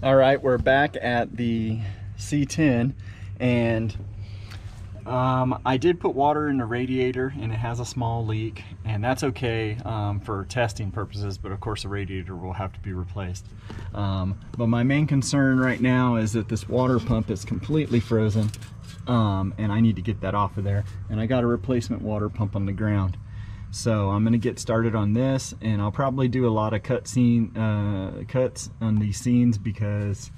All right, we're back at the C10, and I did put water in the radiator and it has a small leak, and that's okay for testing purposes, but of course the radiator will have to be replaced. But my main concern right now is that this water pump is completely frozen, and I need to get that off of there, and I got a replacement water pump on the ground. So I'm gonna get started on this, and I'll probably do a lot of cuts on these scenes because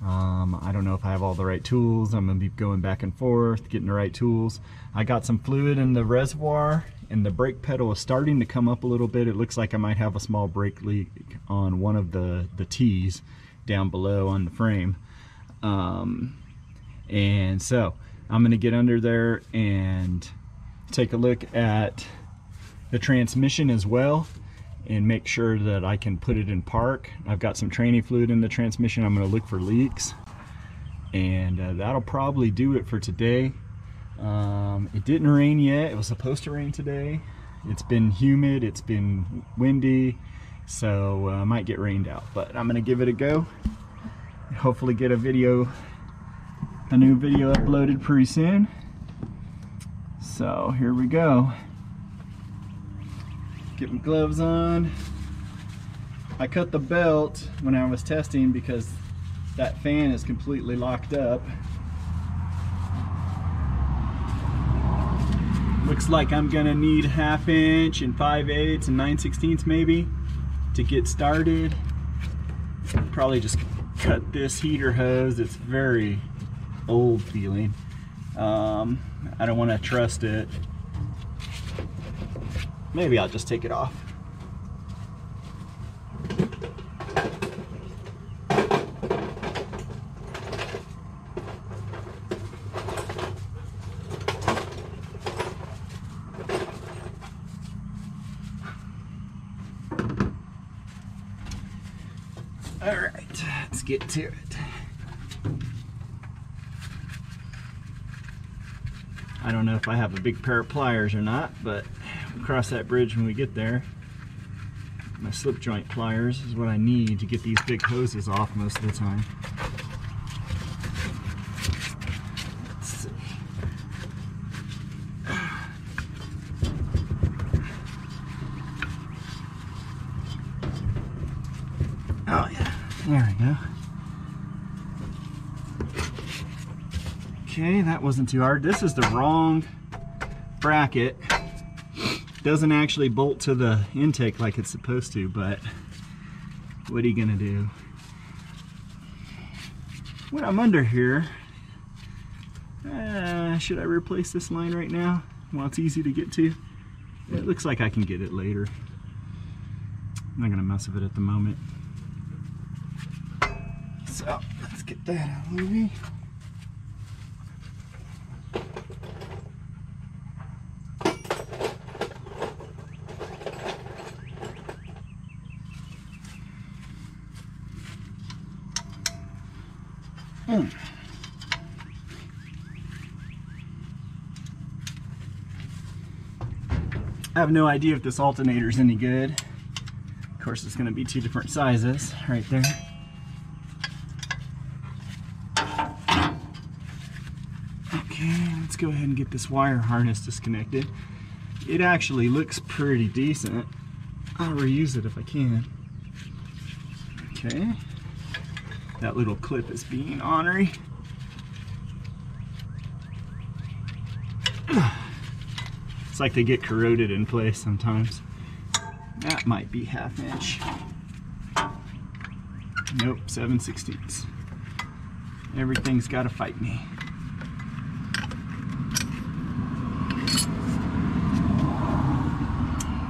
I don't know if I have all the right tools. I'm gonna be going back and forth, getting the right tools. I got some fluid in the reservoir, and the brake pedal is starting to come up a little bit. It looks like I might have a small brake leak on one of the T's down below on the frame. And so I'm gonna get under there and take a look at the transmission as well and make sure that I can put it in park. I've got some training fluid in the transmission. I'm going to look for leaks, and that'll probably do it for today. It didn't rain yet. It was supposed to rain today. It's been humid, it's been windy, so I might get rained out, but I'm going to give it a go. Hopefully get a new video uploaded pretty soon. So here we go. Get my gloves on. I cut the belt when I was testing because that fan is completely locked up. Looks like I'm gonna need 1/2 inch and 5/8 and 9/16 maybe to get started. Probably just cut this heater hose. It's very old feeling. I don't want to trust it. Maybe I'll just take it off. All right, let's get to it. I don't know if I have a big pair of pliers or not, but we'll cross that bridge when we get there. My slip joint pliers is what I need to get these big hoses off most of the time. Let's see. Oh yeah, there we go. Okay, that wasn't too hard. This is the wrong bracket. Doesn't actually bolt to the intake like it's supposed to, but what are you gonna do? When I'm under here, should I replace this line right now while it's easy to get to? It looks like I can get it later. I'm not gonna mess with it at the moment. So let's get that out of the way. I have no idea if this alternator is any good. Of course, it's going to be 2 different sizes right there. Okay, let's go ahead and get this wire harness disconnected. It actually looks pretty decent. I'll reuse it if I can. Okay. That little clip is being ornery. It's like they get corroded in place sometimes. That might be 1/2 inch. Nope, 7/16. Everything's got to fight me.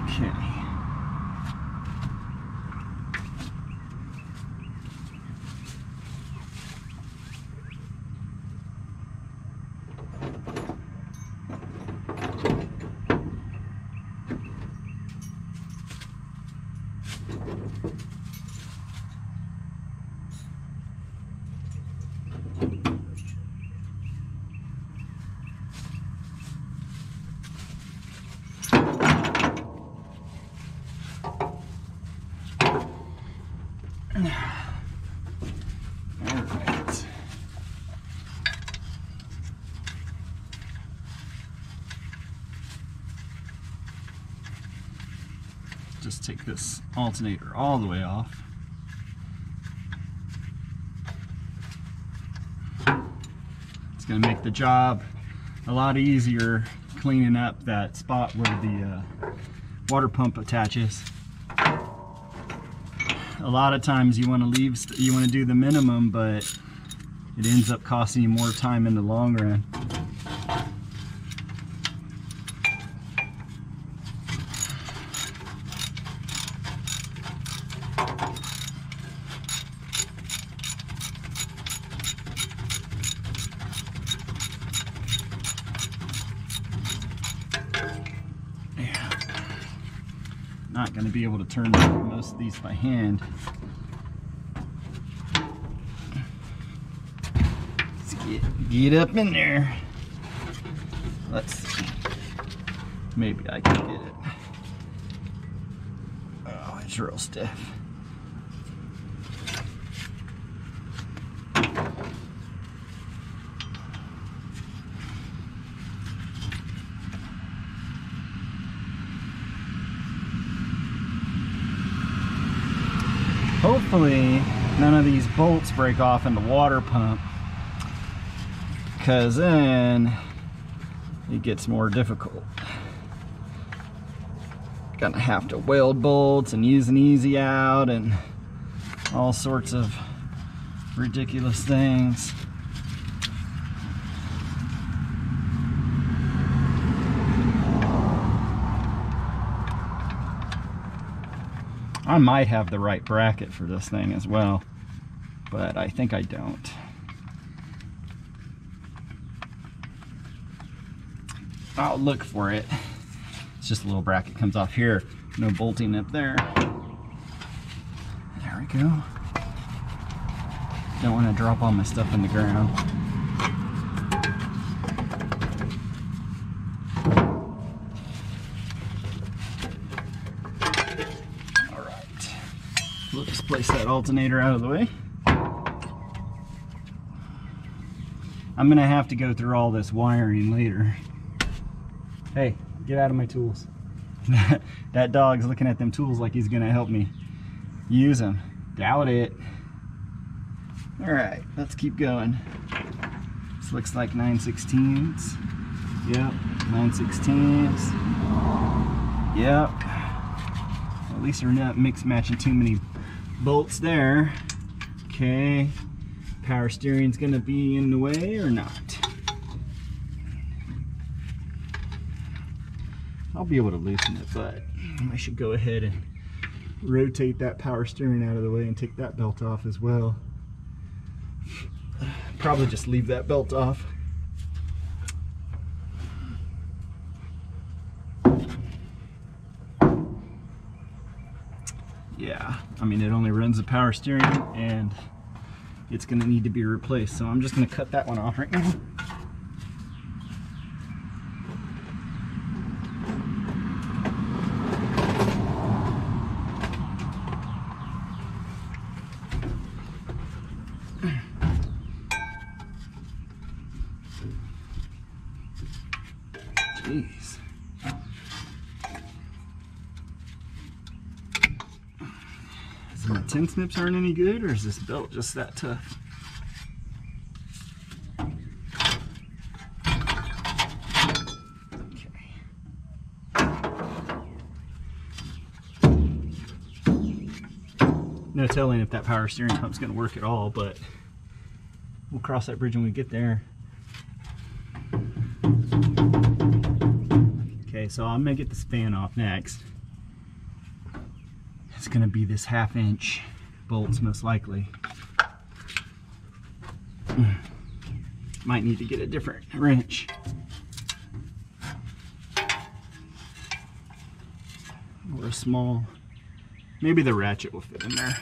Okay. right. Just take this alternator all the way off. It's going to make the job a lot easier cleaning up that spot where the water pump attaches. A lot of times you want to do the minimum, but it ends up costing you more time in the long run. Not going to be able to turn most of these by hand. Let's get up in there. Let's see. Maybe I can get it. Oh, it's real stiff. Hopefully none of these bolts break off in the water pump, because then it gets more difficult. Gonna have to weld bolts and use an easy out and all sorts of ridiculous things. I might have the right bracket for this thing as well, but I think I don't. I'll look for it. It's just a little bracket comes off here. No bolting up there. There we go. Don't want to drop all my stuff in the ground. We'll just place that alternator out of the way. I'm gonna have to go through all this wiring later. Hey, get out of my tools. That dog's looking at them tools like he's gonna help me use them. Doubt it. All right, let's keep going. This looks like 9/16ths. Yep, 9/16ths. Yep. At least we're not mix matching too many bolts there. Okay, power steering's gonna be in the way or not? I'll be able to loosen it, but I should go ahead and rotate that power steering out of the way and take that belt off as well. Probably just leave that belt off. Yeah, I mean, it only runs the power steering and it's gonna need to be replaced. So I'm just gonna cut that one off right now. Jeez. So my tin snips aren't any good, or is this belt just that tough? Okay. No telling if that power steering pump's gonna work at all, but we'll cross that bridge when we get there. Okay, so I'm gonna get this fan off next. It's gonna be this 1/2 inch bolts most likely. Might need to get a different wrench. Or a small, maybe the ratchet will fit in there.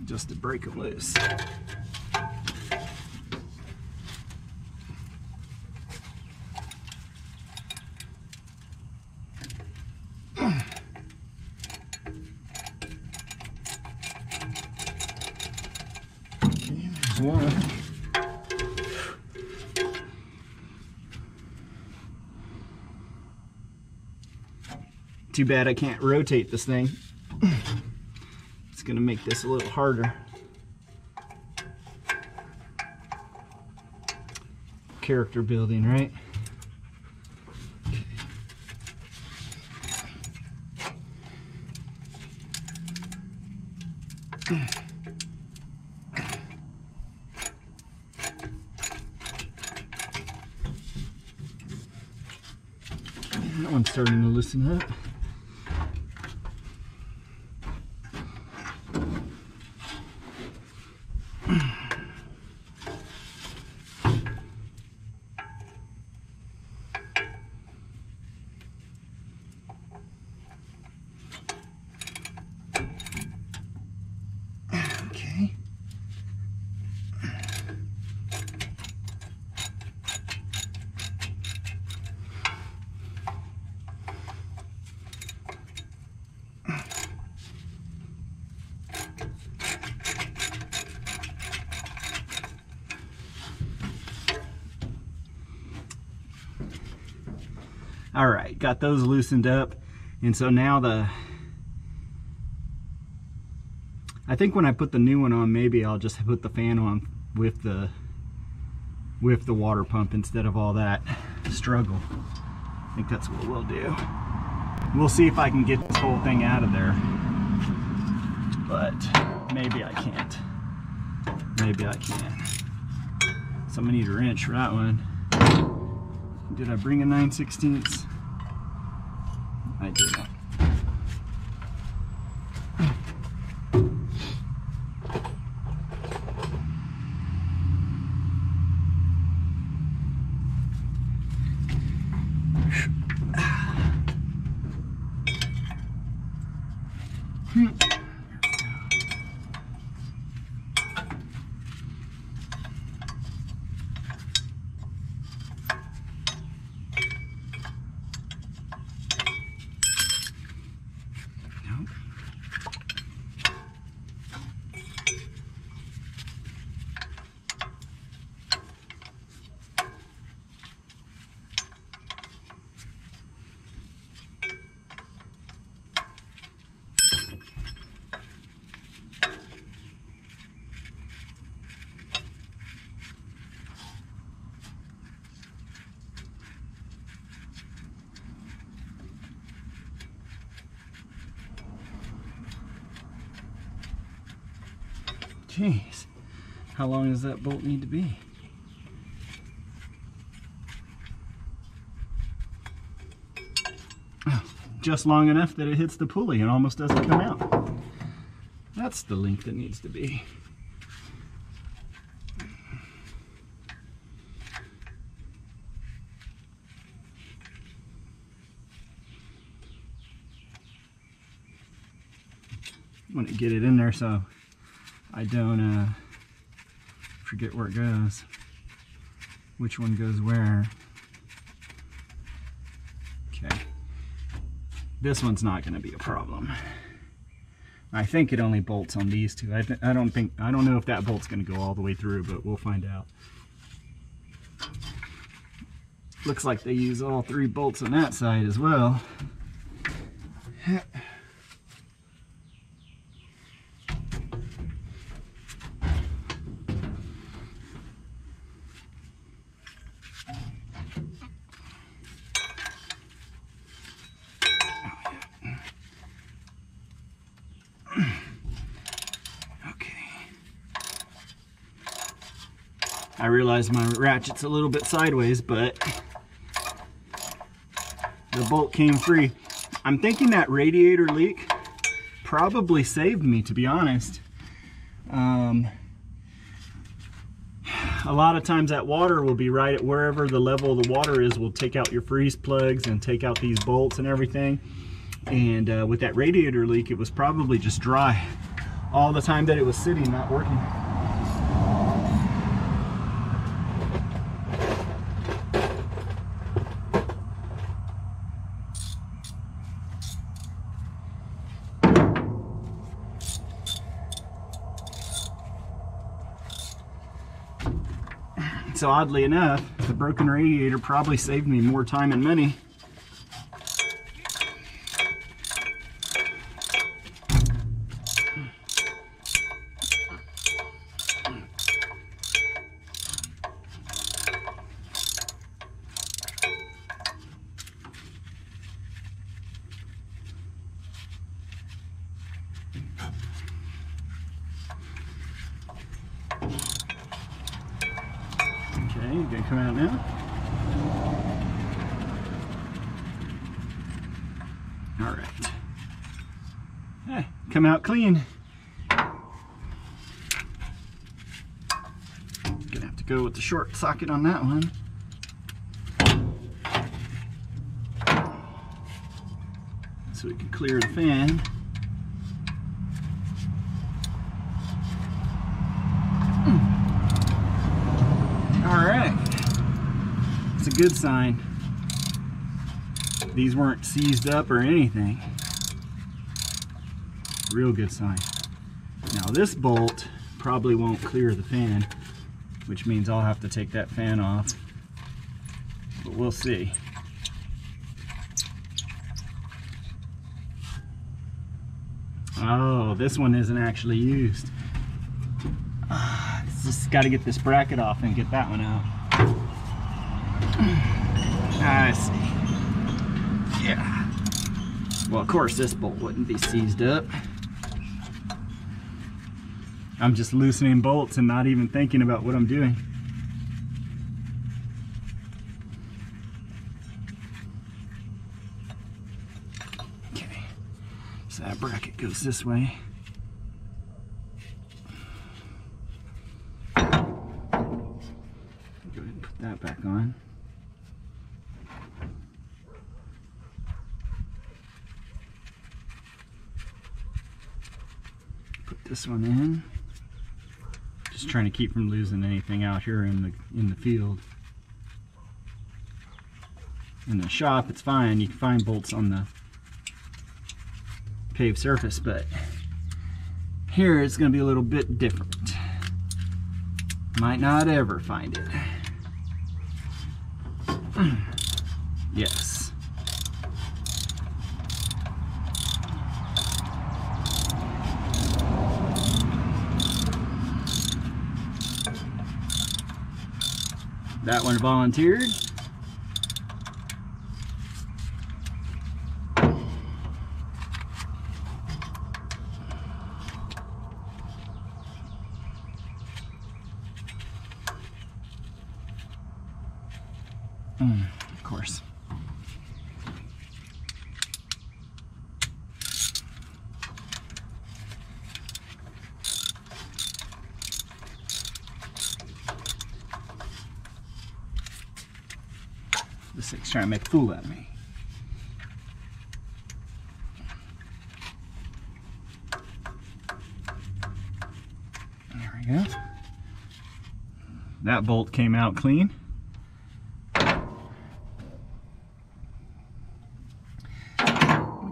Just to break it loose. one. Too bad I can't rotate this thing. It's gonna make this a little harder. Character building, right? That one's starting to loosen up. Okay. All right, got those loosened up. And so now I think when I put the new one on, maybe I'll just put the fan on with the water pump instead of all that struggle. I think that's what we'll do. We'll see if I can get this whole thing out of there, but maybe I can't. Maybe I can. So I'm gonna need a wrench for that one. Did I bring a 9/16? I didn't. Jeez, how long does that bolt need to be? Oh, just long enough that it hits the pulley and almost doesn't come out. That's the length it needs to be. I want to get it in there so I don't forget where it goes, which one goes where. Okay, this one's not going to be a problem. I think it only bolts on these two. I don't know if that bolt's going to go all the way through, but we'll find out. Looks like they use all 3 bolts on that side as well. I realize my ratchet's a little bit sideways, but the bolt came free. I'm thinking that radiator leak probably saved me, to be honest. A lot of times that water will be right at wherever the level of the water is. Will take out your freeze plugs and take out these bolts and everything. And with that radiator leak, it was probably just dry all the time that it was sitting, not working. So oddly enough, the broken radiator probably saved me more time and money. Okay, you gonna come out now? All right. Hey, come out clean. Gonna have to go with the short socket on that one. So we can clear the fan. All right, it's a good sign. These weren't seized up or anything. Real good sign. Now this bolt probably won't clear the fan, which means I'll have to take that fan off, but we'll see. Oh, this one isn't actually used. Just got to get this bracket off and get that one out. I see. Yeah. Well, of course this bolt wouldn't be seized up. I'm just loosening bolts and not even thinking about what I'm doing. Okay. So that bracket goes this way. That back on. Put this one in. Just trying to keep from losing anything out here in the field. In the shop, it's fine. You can find bolts on the paved surface, but here it's going to be a little bit different. Might not ever find it. Yes. That one volunteered. Of course. This thing's trying to make a fool out of me. There we go. That bolt came out clean.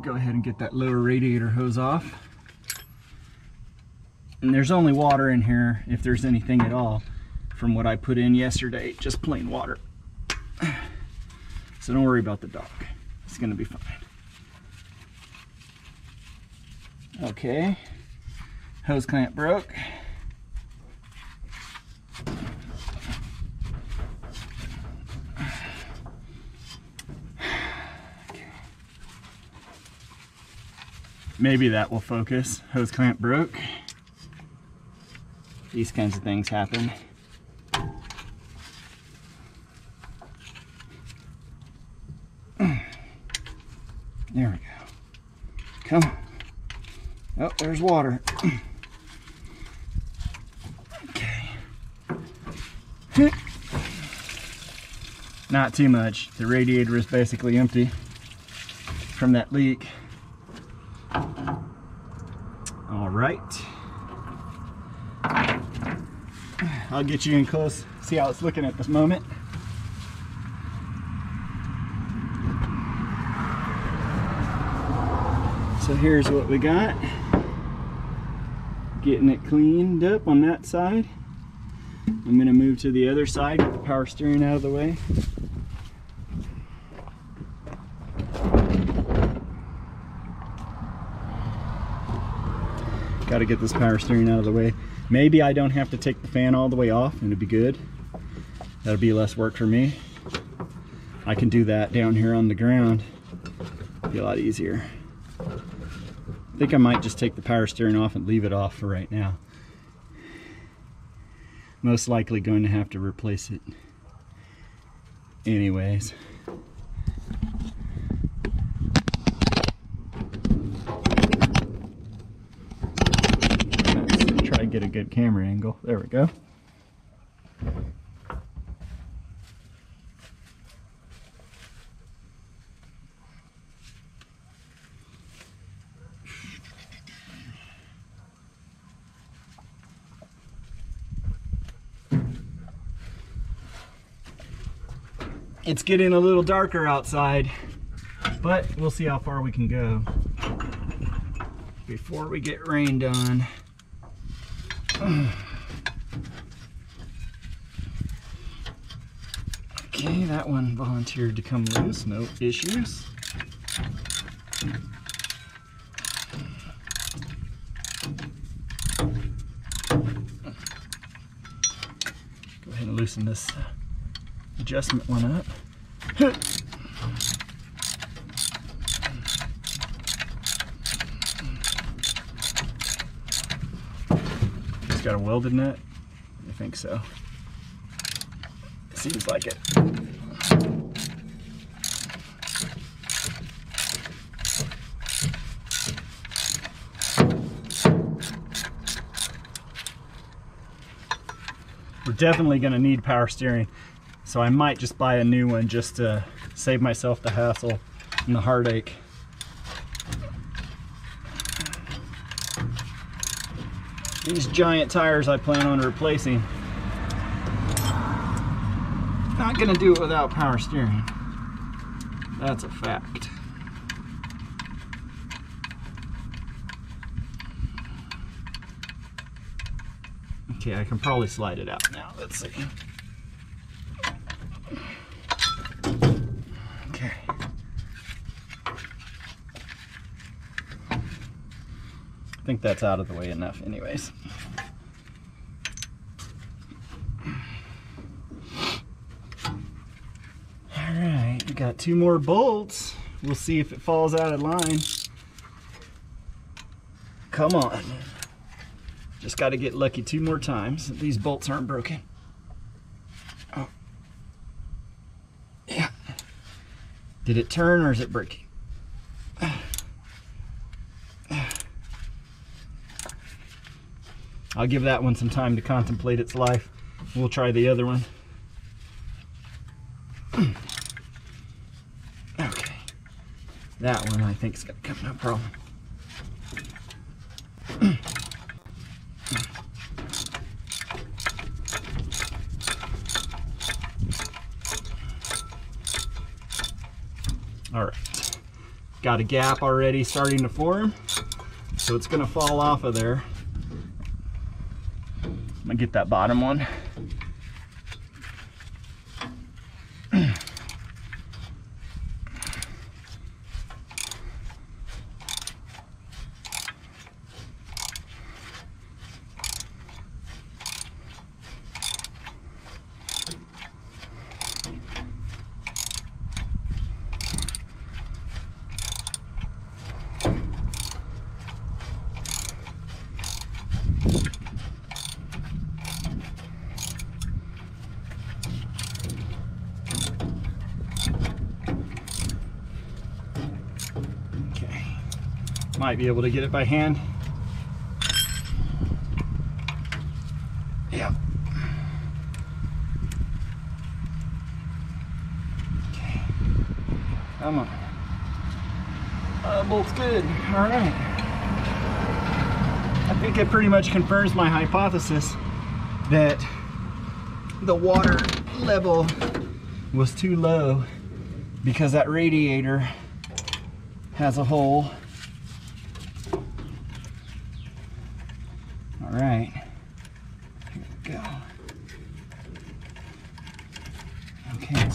Go ahead and get that lower radiator hose off. And there's only water in here, if there's anything at all, from what I put in yesterday, just plain water. So don't worry about the dog. It's gonna be fine. Okay, hose clamp broke. Maybe that will focus. Hose clamp broke. These kinds of things happen. There we go. Come on. Oh, there's water. Okay. Not too much. The radiator is basically empty from that leak. All right. I'll get you in close, see how it's looking at this moment. So here's what we got. Getting it cleaned up on that side. I'm going to move to the other side, get the power steering out of the way. Got to get this power steering out of the way. Maybe I don't have to take the fan all the way off and it'd be good. That'll be less work for me. I can do that down here on the ground. Be a lot easier. I think I might just take the power steering off and leave it off for right now. Most likely going to have to replace it anyways. Let's try to get a good camera angle. There we go. It's getting a little darker outside, but we'll see how far we can go before we get rained on. Okay, that one volunteered to come loose, no issues. Go ahead and loosen this adjustment one up. It's got a welded nut? I think so. Seems like it. We're definitely going to need power steering. So I might just buy a new one just to save myself the hassle and the heartache. These giant tires I plan on replacing. Not gonna do it without power steering. That's a fact. Okay, I can probably slide it out now. Let's see. Okay. I think that's out of the way enough anyways. Alright, we got 2 more bolts. We'll see if it falls out of line. Come on. Just got to get lucky 2 more times. These bolts aren't broken. Oh. Yeah. Did it turn or is it breaking? I'll give that one some time to contemplate its life. We'll try the other one. Okay. That one I think is going to come no problem. All right, got a gap already starting to form, so it's gonna fall off of there. I'm gonna get that bottom one. Might be able to get it by hand. Yeah. Okay. Come on. Bolt's good. All right. I think it pretty much confirms my hypothesis that the water level was too low because that radiator has a hole. All right, here we go.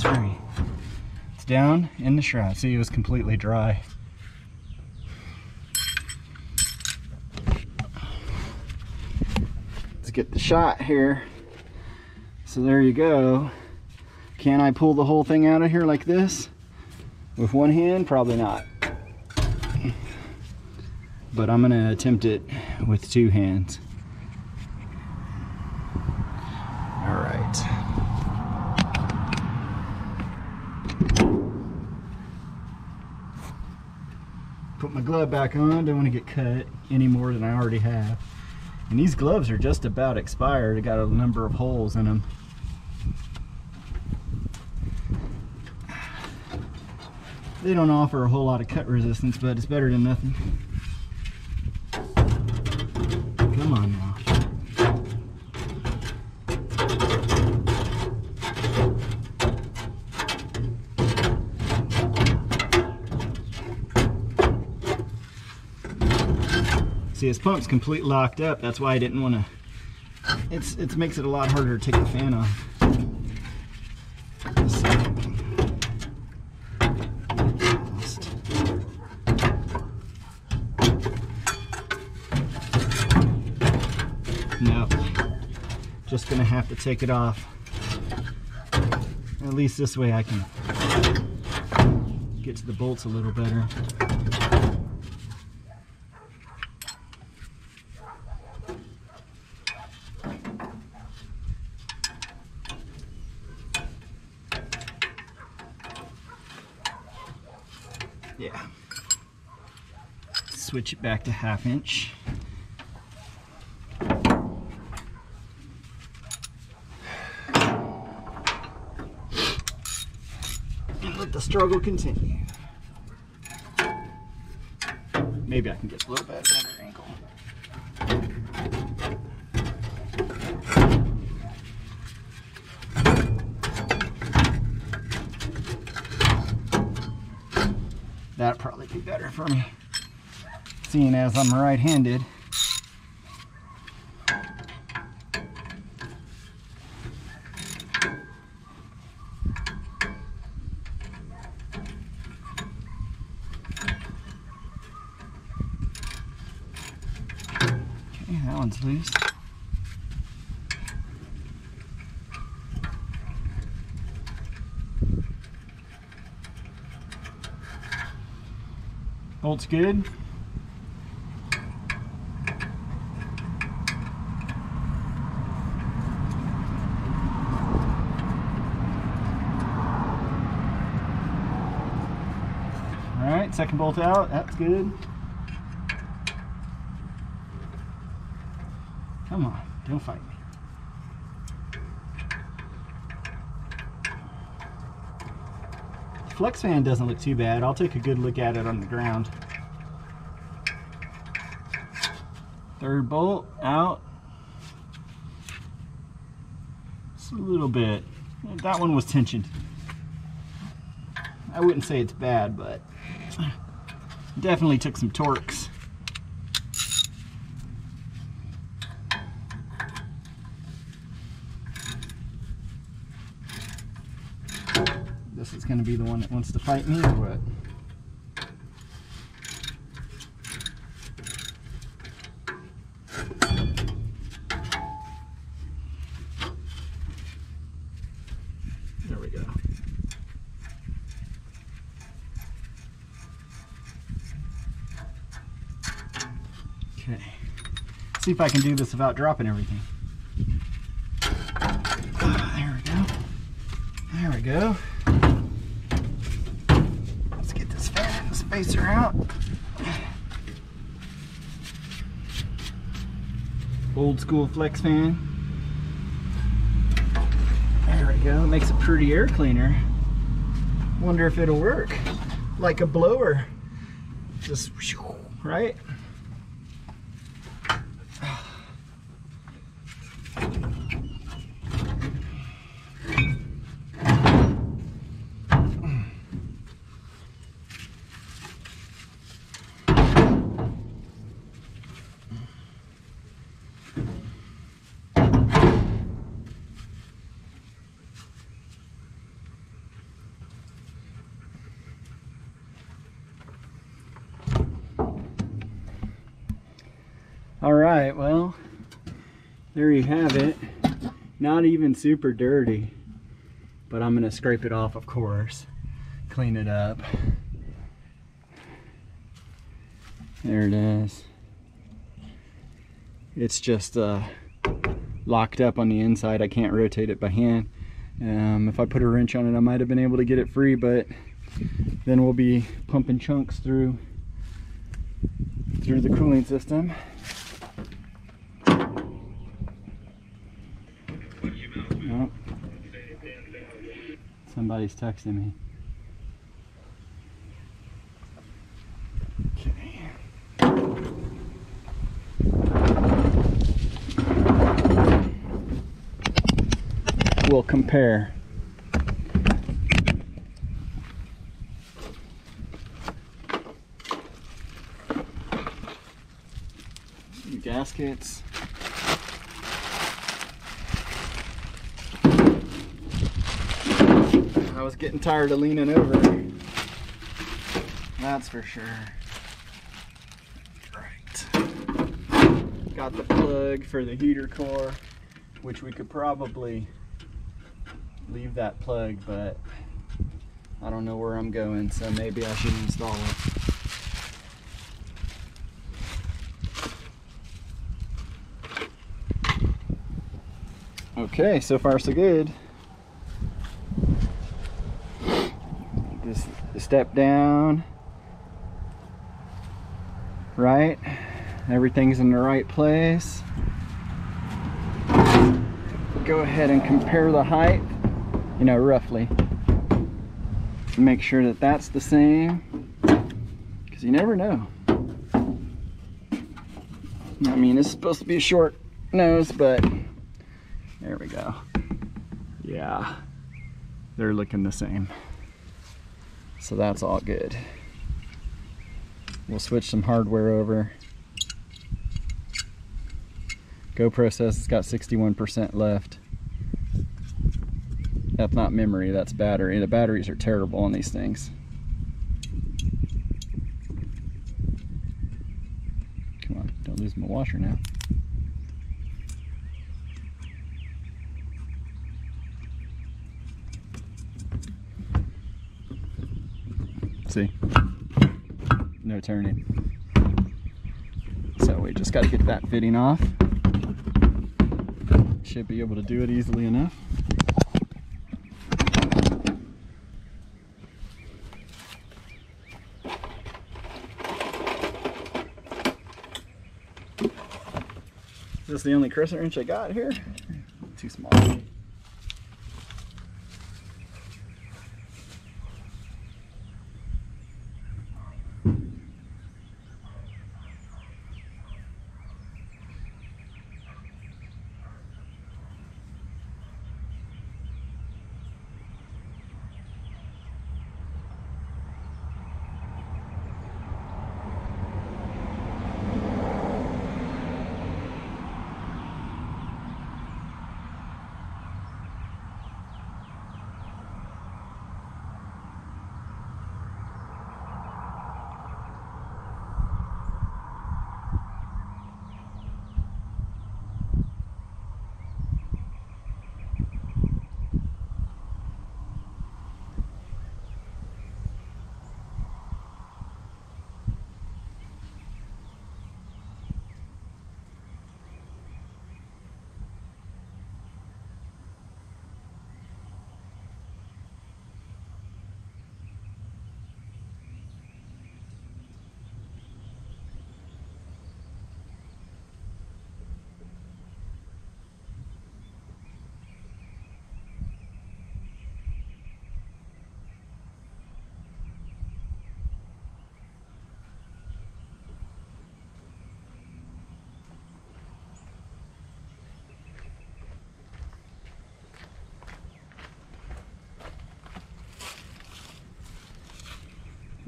screen. It's down in the shroud. See, it was completely dry. Let's get the shot here. So there you go. Can I pull the whole thing out of here like this? With one hand? Probably not. But I'm gonna attempt it with two hands. All right. Put my glove back on. Don't want to get cut any more than I already have. And these gloves are just about expired. They got a number of holes in them. They don't offer a whole lot of cut resistance, but it's better than nothing. Come on now. See, this pump's completely locked up. That's why I didn't want to. It makes it a lot harder to take the fan off. No, just gonna have to take it off. At least this way I can get to the bolts a little better. Yeah. Switch it back to 1/2 inch. And let the struggle continue. Maybe I can get a little bit better angle. That'd probably be better for me, seeing as I'm right-handed. Okay, that one's loose. Bolt's good. All right, second bolt out, that's good. Come on, don't fight me. Flex fan doesn't look too bad. I'll take a good look at it on the ground. Third bolt out. Just a little bit. That one was tensioned. I wouldn't say it's bad, but definitely took some torques. This is going to be the one that wants to fight me, or what? There we go. Okay. See if I can do this without dropping everything. There we go. There we go. Let's get this fan and the spacer out. Old school flex fan. There we go. It makes a pretty air cleaner. Wonder if it'll work like a blower. Just right. All right, well, there you have it. Not even super dirty, but I'm gonna scrape it off, of course. Clean it up. There it is. It's just locked up on the inside. I can't rotate it by hand. If I put a wrench on it, I might have been able to get it free, but then we'll be pumping chunks through the cooling system. Oh, somebody's texting me. Okay. We'll compare. Gaskets. I was getting tired of leaning over. That's for sure. Right. Got the plug for the heater core, which we could probably leave that plug, but I don't know where I'm going, so maybe I should install it. Okay, so far so good. Just step down. Right, everything's in the right place. Go ahead and compare the height, you know, roughly. Make sure that that's the same, because you never know. I mean, it's supposed to be a short nose, but there we go. Yeah, they're looking the same. So that's all good. We'll switch some hardware over. GoPro says it's got 61% left. That's not memory, that's battery. The batteries are terrible on these things. Come on, don't lose my washer now. See? No turning. So we just got to get that fitting off. Should be able to do it easily enough. Is this the only crescent wrench I got here? Too small.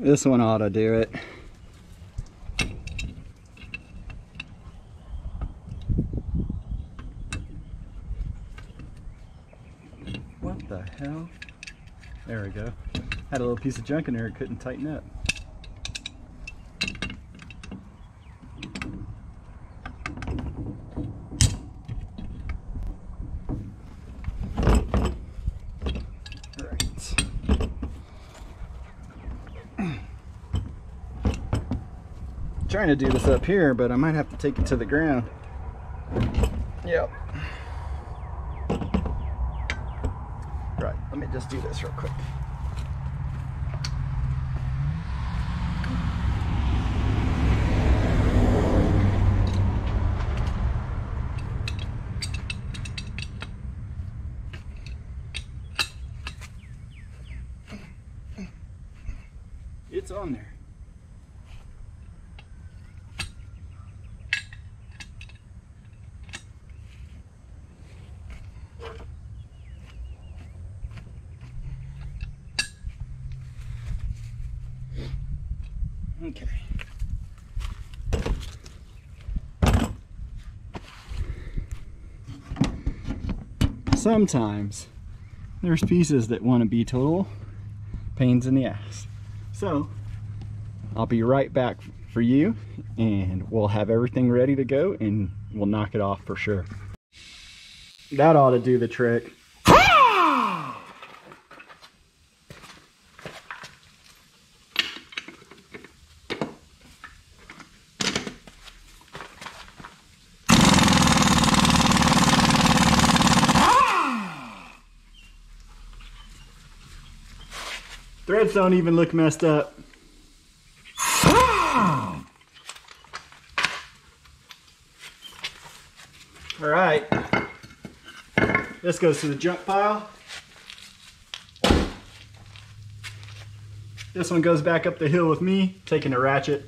This one ought to do it. What the hell? There we go. Had a little piece of junk in there, it couldn't tighten up. Trying to do this up here, but I might have to take it to the ground. Yep. Right, let me just do this real quick. It's on there. Okay. Sometimes there's pieces that want to be total pains in the ass. So I'll be right back for you, and we'll have everything ready to go and we'll knock it off for sure. That ought to do the trick. Threads don't even look messed up. All right, this goes to the junk pile. This one goes back up the hill with me, taking a ratchet.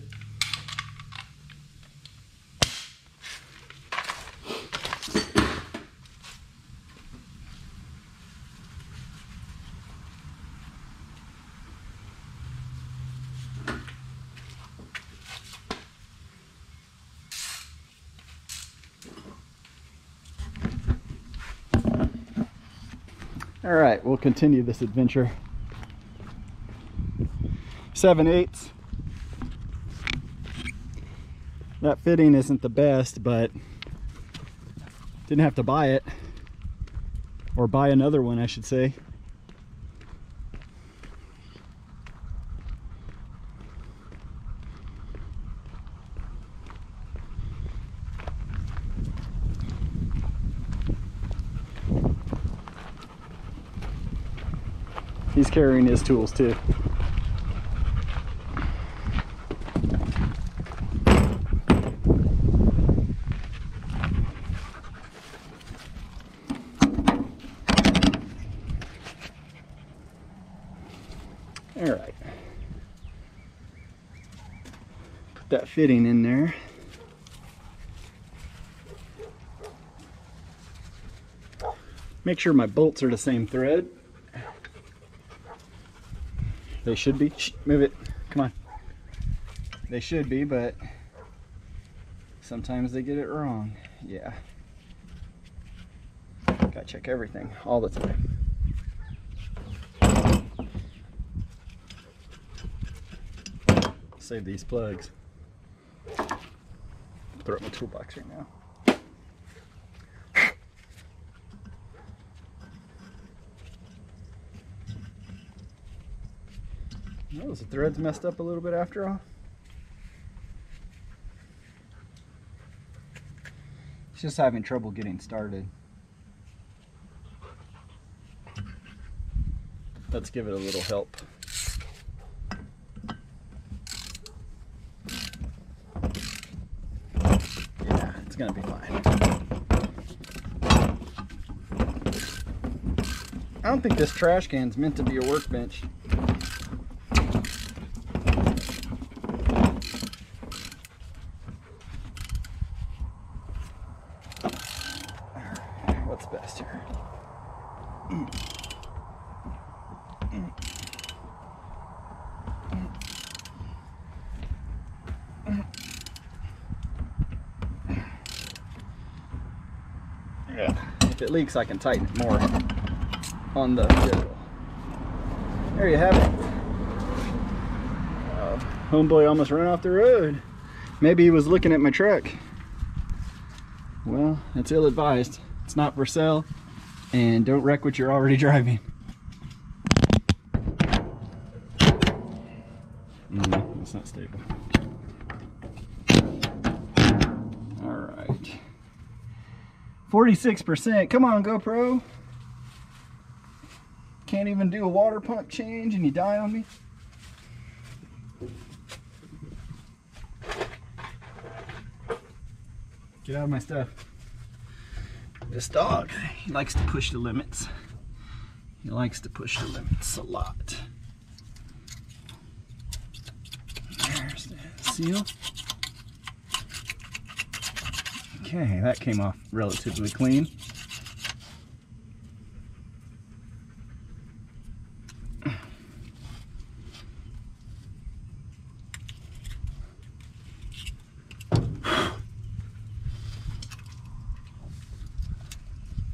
All right, we'll continue this adventure. 7/8. That fitting isn't the best, but didn't have to buy it, or buy another one, I should say. He's carrying his tools too. All right. Put that fitting in there. Make sure my bolts are the same thread. They should be. Shh, move it. Come on. They should be, but sometimes they get it wrong. Yeah. Gotta check everything all the time. Save these plugs. Throw it in my toolbox right now. Oh, the thread's messed up a little bit after all. It's just having trouble getting started. Let's give it a little help. Yeah, it's gonna be fine. I don't think this trash can's meant to be a workbench. What's best here? Yeah. If it leaks, I can tighten it more on the schedule. There you have it. Homeboy almost ran off the road. Maybe he was looking at my truck. Well, it's ill-advised. It's not for sale, and don't wreck what you're already driving. It's not stable. All right. 46%. Come on, GoPro. Can't even do a water pump change and you die on me. Get out of my stuff. This dog, he likes to push the limits. He likes to push the limits a lot. There's the seal. Okay, that came off relatively clean.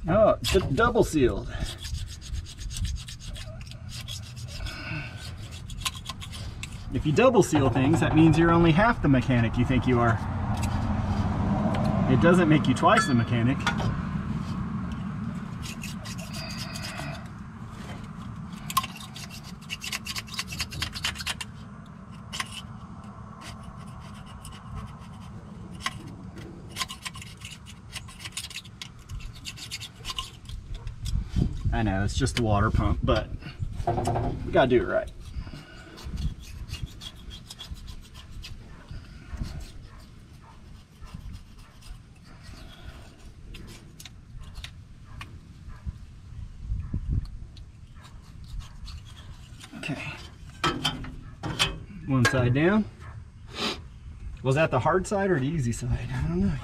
Oh, it's double sealed. If you double seal things, that means you're only half the mechanic you think you are. It doesn't make you twice the mechanic. I know, it's just a water pump, but we gotta do it right. Okay. One side down. Was that the hard side or the easy side? I don't know yet.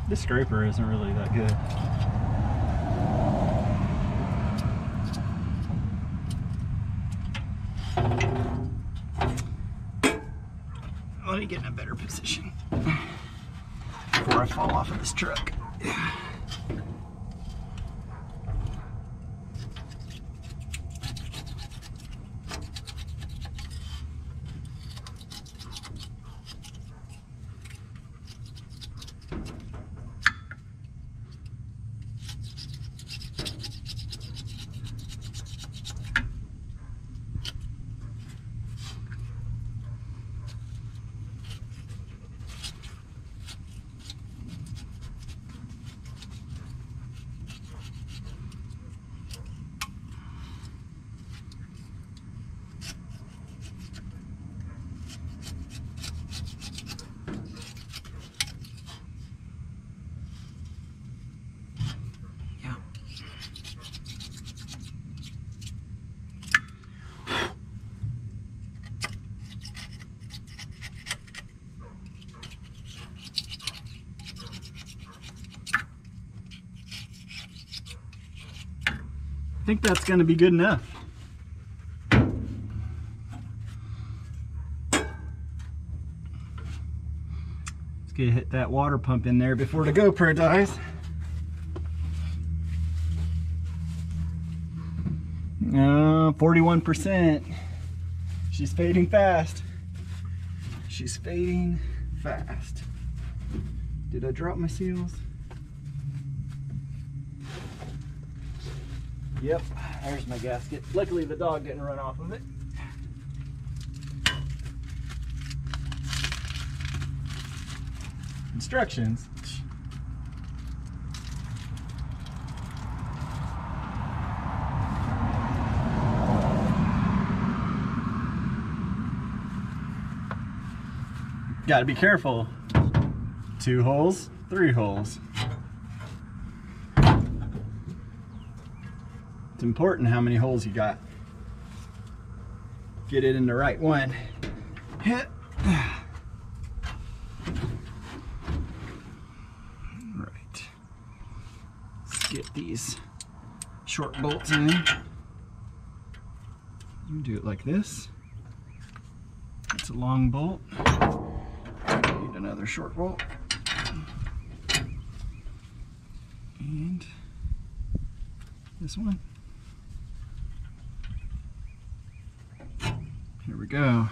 This scraper isn't really that good. Let me get in a better position before I fall off of this truck. I think that's going to be good enough. Let's get hit that water pump in there before the GoPro dies. 41%. She's fading fast. She's fading fast. Did I drop my seals? Yep, there's my gasket. Luckily the dog didn't run off of it. Instructions. Gotta be careful. 2 holes, 3 holes. It's important how many holes you got. Get it in the right one. Hit. Right. Let's get these short bolts in. You do it like this. It's a long bolt. Need another short bolt. And this one. Here we go.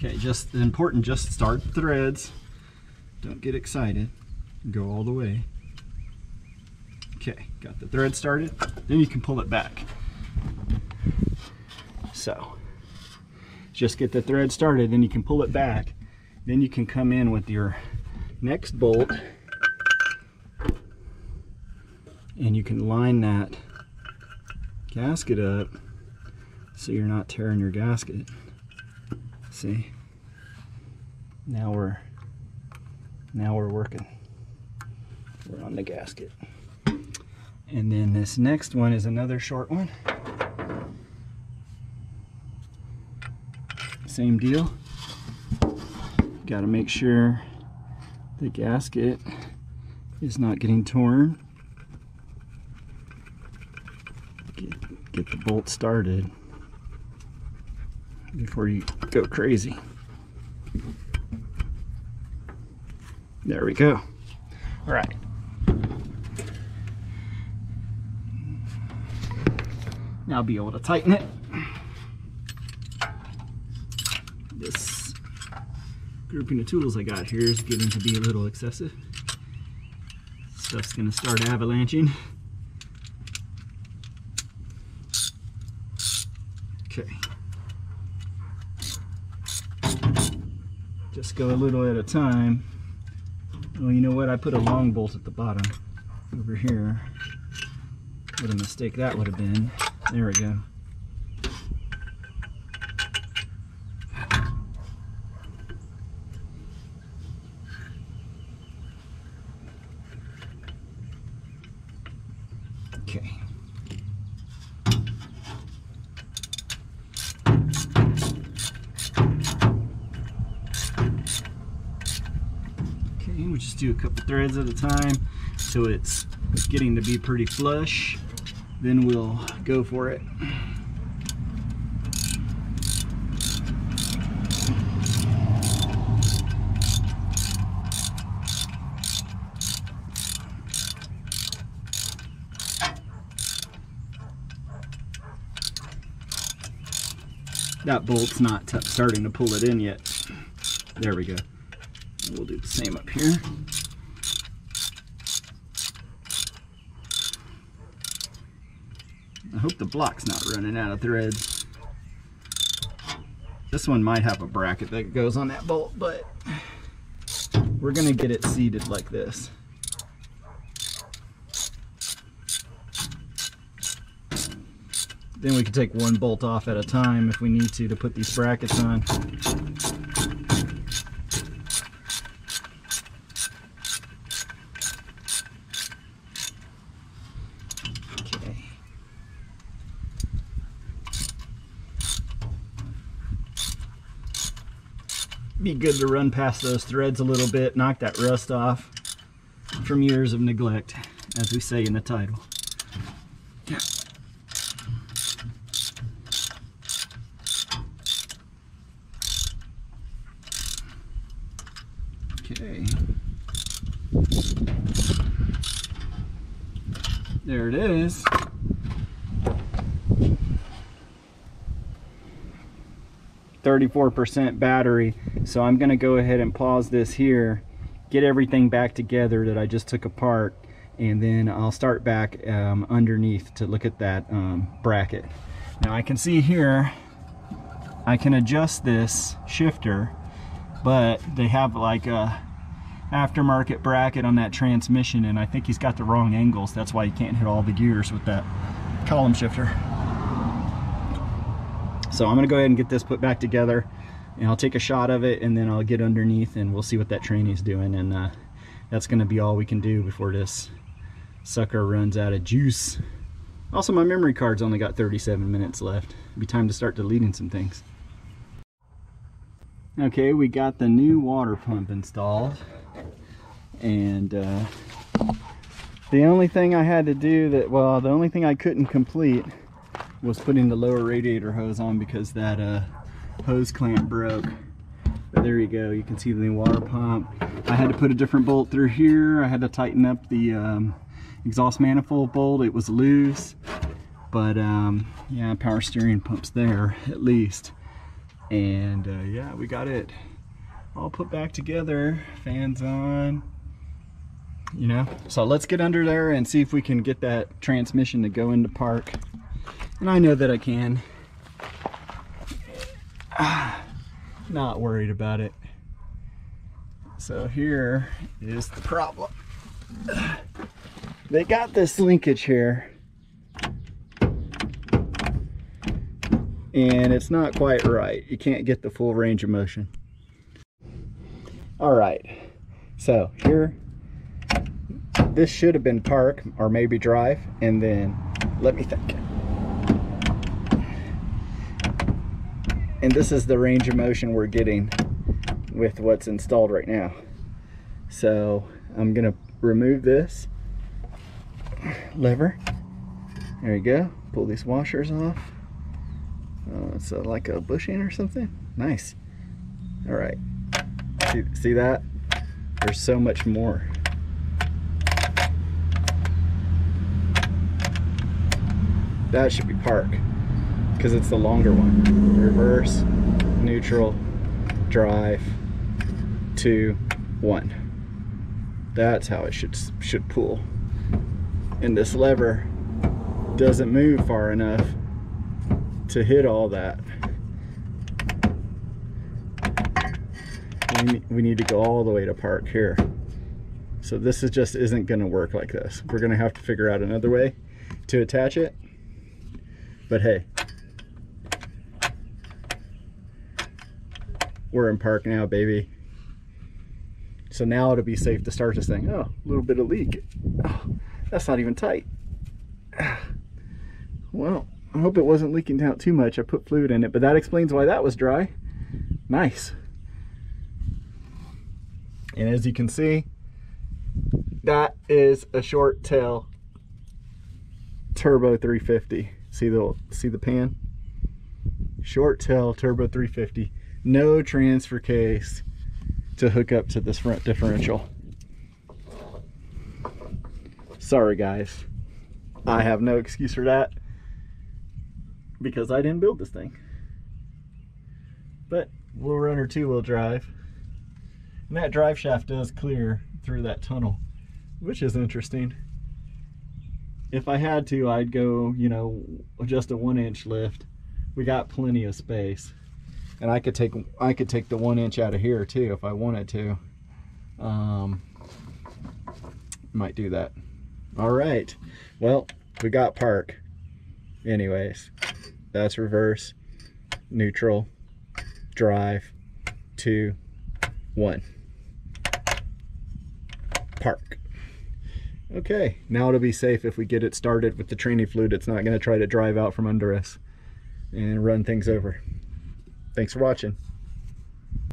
Okay, just important, just start the threads. Don't get excited. Go all the way. Okay, got the thread started. Then you can pull it back. So, just get the thread started, then you can pull it back. Then you can come in with your next bolt and you can line that gasket up so you're not tearing your gasket. See? Now we're working. We're on the gasket. And then this next one is another short one. Same deal. Got to make sure the gasket is not getting torn. Get the bolt started before you go crazy. There we go. All right. Now I'll be able to tighten it. This grouping of tools I got here is getting to be a little excessive. Stuff's gonna start avalanching. Okay. Just go a little at a time. Oh, you know what? I put a long bolt at the bottom over here. What a mistake that would have been. There we go. Okay. Okay, we'll just do a couple threads at a time so it's getting to be pretty flush. Then we'll go for it. That bolt's not starting to pull it in yet. There we go. And we'll do the same up here. I hope the block's not running out of threads. This one might have a bracket that goes on that bolt, but we're gonna get it seated like this. Then we can take one bolt off at a time if we need to put these brackets on. Be good to run past those threads a little bit, knock that rust off from years of neglect, as we say in the title. Okay. There it is. 34% battery. So I'm going to go ahead and pause this here, get everything back together that I just took apart, and then I'll start back underneath to look at that bracket. Now I can see here I can adjust this shifter, but they have like a aftermarket bracket on that transmission, and I think he's got the wrong angles. That's why you can't hit all the gears with that column shifter. So I'm gonna go ahead and get this put back together, and I'll take a shot of it, and then I'll get underneath and we'll see what that trainee's doing, and that's gonna be all we can do before this sucker runs out of juice. Also, my memory card's only got 37 minutes left. It'll be time to start deleting some things. Okay, we got the new water pump installed, and the only thing I had to do the only thing I couldn't complete was putting the lower radiator hose on because that hose clamp broke. But there you go, you can see the new water pump. I had to put a different bolt through here. I had to tighten up the exhaust manifold bolt. It was loose, but yeah, power steering pump's there at least. And yeah, we got it all put back together, fans on, you know. So let's get under there and see if we can get that transmission to go into park. And I know that I can. Not worried about it. So here is the problem. They got this linkage here, and it's not quite right. You can't get the full range of motion. All right, so here, this should have been park or maybe drive, and then let me think. And this is the range of motion we're getting with what's installed right now. So I'm gonna remove this lever. There you go. Pull these washers off. It's like a bushing or something. Nice. All right. See that? There's so much more. That should be park because it's the longer one. Reverse, neutral, drive, 2, 1. That's how it should pull. And this lever doesn't move far enough to hit all that. We need to go all the way to park here. So this just isn't going to work like this. We're going to have to figure out another way to attach it. But hey, we're in park now, baby. So now it'll be safe to start this thing. Oh, a little bit of leak. Oh, that's not even tight. Well, I hope it wasn't leaking out too much. I put fluid in it, but that explains why that was dry. Nice. And as you can see, that is a short tail turbo 350. See the pan? Short tail turbo 350. No transfer case to hook up to this front differential. Sorry guys, I have no excuse for that because I didn't build this thing. But we'll run her 2-wheel drive. And that drive shaft does clear through that tunnel, which is interesting. If I had to, I'd go, you know, just a 1-inch lift. We got plenty of space. And I could take the 1-inch out of here too if I wanted to. Might do that. All right, well, we got park. Anyways, that's reverse, neutral, drive, 2, 1. Park. Okay, now it'll be safe if we get it started with the training fluid. It's not going to try to drive out from under us and run things over. Thanks for watching.